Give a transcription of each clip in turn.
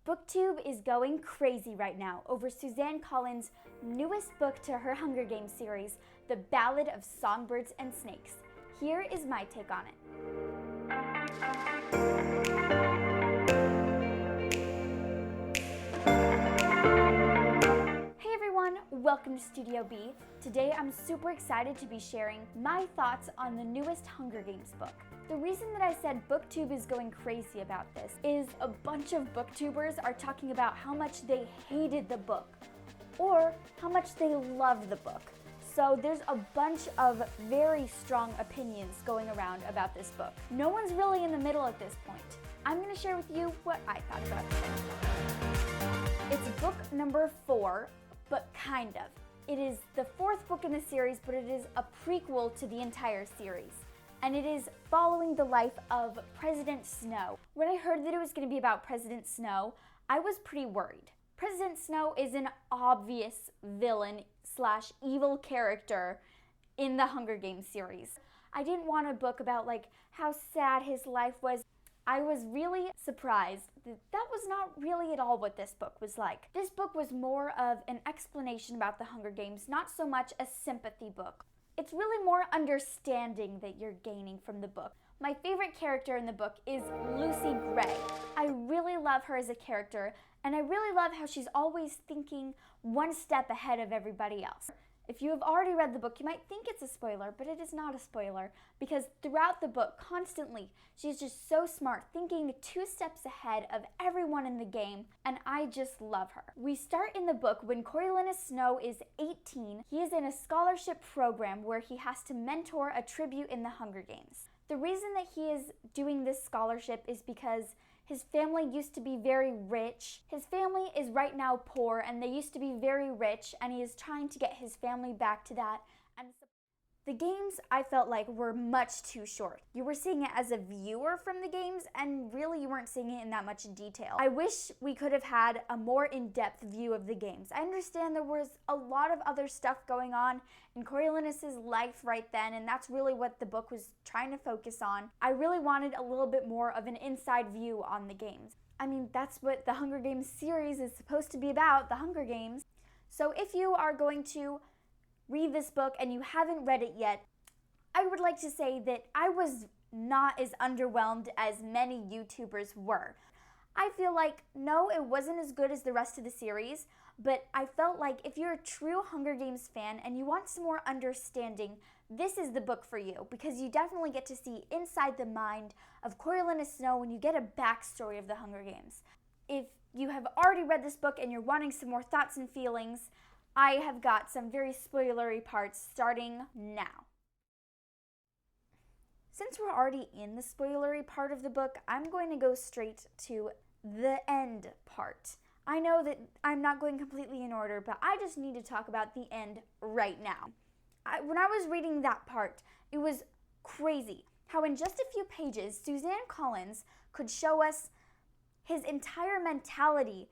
BookTube is going crazy right now over Suzanne Collins' newest book to her Hunger Games series, The Ballad of Songbirds and Snakes. Here is my take on it. Hey everyone, welcome to StudioB. Today I'm super excited to be sharing my thoughts on the newest Hunger Games book. The reason that I said BookTube is going crazy about this is a bunch of booktubers are talking about how much they hated the book or how much they loved the book. So there's a bunch of very strong opinions going around about this book. No one's really in the middle at this point. I'm going to share with you what I thought about it. It's book number 4, but kind of. It is the 4th book in the series, but it is a prequel to the entire series. And it is following the life of President Snow. When I heard that it was going to be about President Snow, I was pretty worried. President Snow is an obvious villain / evil character in the Hunger Games series. I didn't want a book about how sad his life was. I was really surprised that that was not really at all what this book was like. This book was more of an explanation about the Hunger Games, not so much a sympathy book. It's really more understanding that you're gaining from the book. My favorite character in the book is Lucy Gray. I really love her as a character, and I really love how she's always thinking one step ahead of everybody else. If you have already read the book, you might think it's a spoiler, but it is not a spoiler, because throughout the book, constantly, she's just so smart, thinking 2 steps ahead of everyone in the game, and I just love her. We start in the book when Coriolanus Snow is 18. He is in a scholarship program where he has to mentor a tribute in the Hunger Games. The reason that he is doing this scholarship is because his family used to be very rich. His family is right now poor, and they used to be very rich, and he is trying to get his family back to that. And the games, I felt like, were much too short. You were seeing it as a viewer from the games, and really you weren't seeing it in that much detail. I wish we could have had a more in-depth view of the games. I understand there was a lot of other stuff going on in Coriolanus' life right then, and that's really what the book was trying to focus on. I really wanted a little bit more of an inside view on the games. I mean, that's what the Hunger Games series is supposed to be about, the Hunger Games. So if you are going to read this book and you haven't read it yet, I would like to say that I was not as underwhelmed as many YouTubers were. I feel like, no, it wasn't as good as the rest of the series, but I felt like if you're a true Hunger Games fan and you want some more understanding, this is the book for you, because you definitely get to see inside the mind of Coriolanus Snow when you get a backstory of the Hunger Games. If you have already read this book and you're wanting some more thoughts and feelings, I have got some very spoilery parts starting now. Since we're already in the spoilery part of the book, I'm going to go straight to the end part. I know that I'm not going completely in order, but I just need to talk about the end right now. When I was reading that part, it was crazy how in just a few pages, Suzanne Collins could show us his entire mentality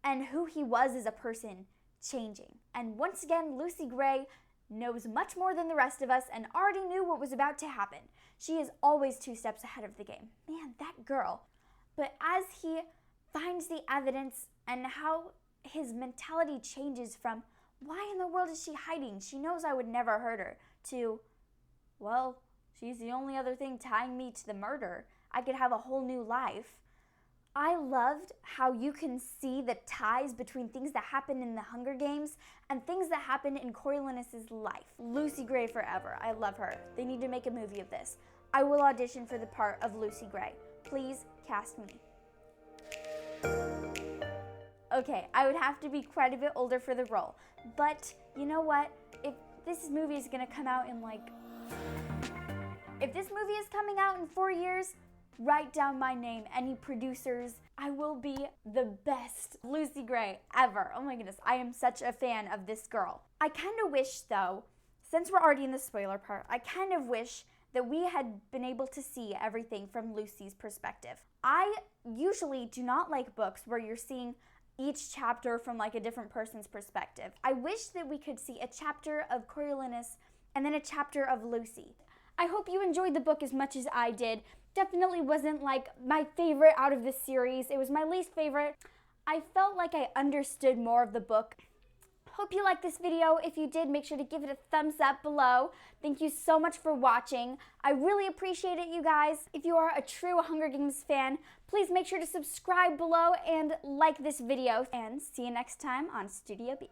and who he was as a person changing. And once again, Lucy Gray knows much more than the rest of us and already knew what was about to happen. She is always 2 steps ahead of the game. Man, that girl. But as he finds the evidence and how his mentality changes from, why in the world is she hiding? She knows I would never hurt her, to, well, she's the only other thing tying me to the murder. I could have a whole new life. I loved how you can see the ties between things that happen in the Hunger Games and things that happen in Coriolanus' life. Lucy Gray forever. I love her. They need to make a movie of this. I will audition for the part of Lucy Gray. Please cast me. Okay, I would have to be quite a bit older for the role. But you know what? If this movie is going to come out in if this movie is coming out in 4 years, write down my name, any producers. I will be the best Lucy Gray ever. Oh my goodness, I am such a fan of this girl. I kind of wish though, since we're already in the spoiler part, I kind of wish that we had been able to see everything from Lucy's perspective. I usually do not like books where you're seeing each chapter from a different person's perspective. I wish that we could see a chapter of Coriolanus and then a chapter of Lucy. I hope you enjoyed the book as much as I did. Definitely wasn't my favorite out of the series. It was my least favorite. I felt like I understood more of the book. Hope you liked this video. If you did, make sure to give it a thumbs up below. Thank you so much for watching. I really appreciate it, you guys. If you are a true Hunger Games fan, please make sure to subscribe below and like this video. And see you next time on Studio B.